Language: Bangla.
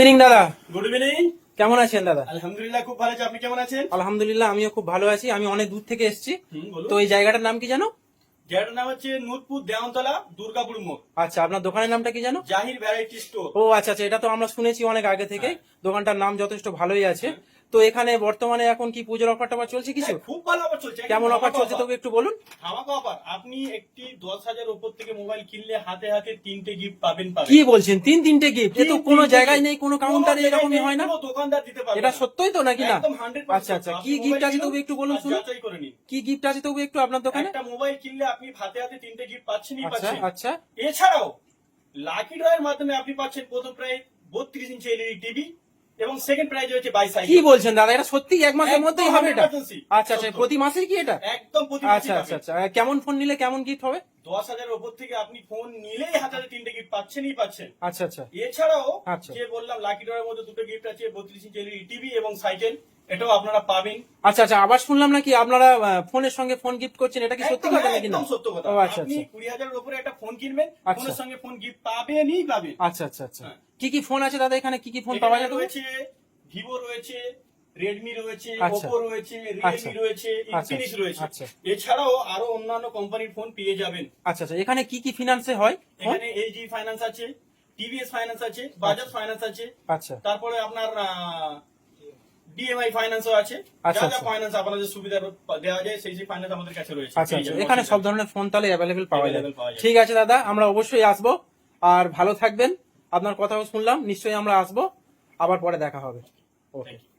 ইভিনিং দাদা। Good evening. কেমন আছেন দাদা? আলহামদুলিল্লাহ খুব ভালো আছি, আপনি কেমন আছেন? আলহামদুলিল্লাহ আমিও খুব ভালো আছি। আমি অনেক দূর থেকে এসেছি। বলুন। তো এই জায়গাটার নাম কি জানো? জায়গাটার নাম হচ্ছে নুরপুর দেওয়ানতলা, দুর্গাপুর মোড়। আচ্ছা, আপনার দোকানের নামটা কি জানো? জাহির ভ্যারাইটি স্টোর। ও আচ্ছা আচ্ছা, এটা তো আমরা শুনেছি অনেক আগে থেকে। দোকানটার নাম যথেষ্ট ভালোই আছে। তো এখানে বর্তমানে এখন কি পুজোর অফার টফার চলছে কিছু? খুব ভালো অফার চলছে। কেমন অফার চলছে তবে একটু বলুন। ধামাকা অফার। আপনি একটি 10,000 উপর থেকে মোবাইল কিনলে হাতে হাতে 3টে গিফট পাবেন। কি বলছেন? তিনটে গিফট? এ তো কোনো জায়গায় নেই, কোনো কাউন্টারে এরকমই হয় না। কোনো দোকানদার দিতে পারবে এটা সত্যই তো নাকি না? একদম 100%। আচ্ছা আচ্ছা, কি গিফট আছে তবে একটু বলুন শুনুন। যাচাই করে নিন কি গিফট আছে তবে একটু আপনার দোকানে? একটা মোবাইল কিনলে আপনি হাতে হাতে 3টে গিফট পাচ্ছেনই আচ্ছা পাচ্ছেন। আচ্ছা এছাড়াও লাকি ড্রয়ের মাধ্যমে আপনি পাচ্ছেন প্রথম প্রাইজ 32 ইঞ্চি এলইডি টিভি এবং সেকেন্ড প্রাইজ হচ্ছে বাইসাইকেল। কি বলছেন দাদা? এটা সত্যি এক মাসের মধ্যেই হবে এটা? 100% আচ্ছা আচ্ছা, প্রতি মাসেই কি এটা? একদম প্রতি আচ্ছা আচ্ছা আচ্ছা, কেমন ফোন নিলে কেমন গিফট হবে? 10,000 উপর থেকে আপনি ফোন নিলেই হাতে হাতে 3টে গিফট পাচ্ছেনই পাচ্ছেন। আচ্ছা আচ্ছা এছাড়াও আচ্ছা যে বললাম লাকি ড্রয়ের মধ্যে দুটো গিফট আছে, 32 ইঞ্চি এলইডি টিভি এবং সাইকেল, এটাও আপনারা পাবেন। আচ্ছা আচ্ছা, আবার শুনলাম নাকি আপনারা ফোনের সঙ্গে ফোন গিফট করছেন, এটা কি সত্যি কথা নাকি না? একদম সত্য কথা। ও আচ্ছা আপনি আচ্ছা 20,000 এর উপরে একটা ফোন কিনবেন, আচ্ছা। ফোনের সঙ্গে ফোন গিফট পাবেনই পাবেন। আচ্ছা আচ্ছা আচ্ছা, হ্যাঁ। কি কি ফোন আছে দাদা এখানে? কি কি ফোন পাওয়া এখানে যাবে? রয়েছে ভিভো রয়েছে, রেডমি রয়েছে, আচ্ছা। ওপো রয়েছে, আচ্ছা। রিয়েলমি রয়েছে, আচ্ছা। ইনফিনিক্স রয়েছে। আচ্ছা। এছাড়াও আরো অন্যান্য কোম্পানির ফোন পেয়ে যাবেন। আচ্ছা আচ্ছা, এখানে কি কি ফিনান্সে হয়? এখানে এলজি ফাইন্যান্স আছে, টিভিএস ফাইন্যান্স আছে, বাজাজ ফাইন্যান্স আছে, আচ্ছা তারপরে আপনার ডিএমআই ফাইন্যান্সও আছে। আচ্ছা, যা যা আচ্ছা। ফাইন্যান্স আপনাদের সুবিধা দেওয়া যায় সেই ফাইন্যান্স আমাদের কাছে রয়েছে। আচ্ছা পেয়ে আচ্ছা, যাবেন, এখানে অসুবিধা সব নেই। ধরনের ফোন তাহলে অ্যাভেলেবেল পাওয়া যাবে। Available পাওয়া যাবে। ঠিক আছে দাদা, আমরা অবশ্যই আসবো। আর ভালো থাকবেন, আপনার কথাও শুনলাম, নিশ্চয়ই আমরা আসবো, আবার পরে দেখা হবে। ওকে। Thank you.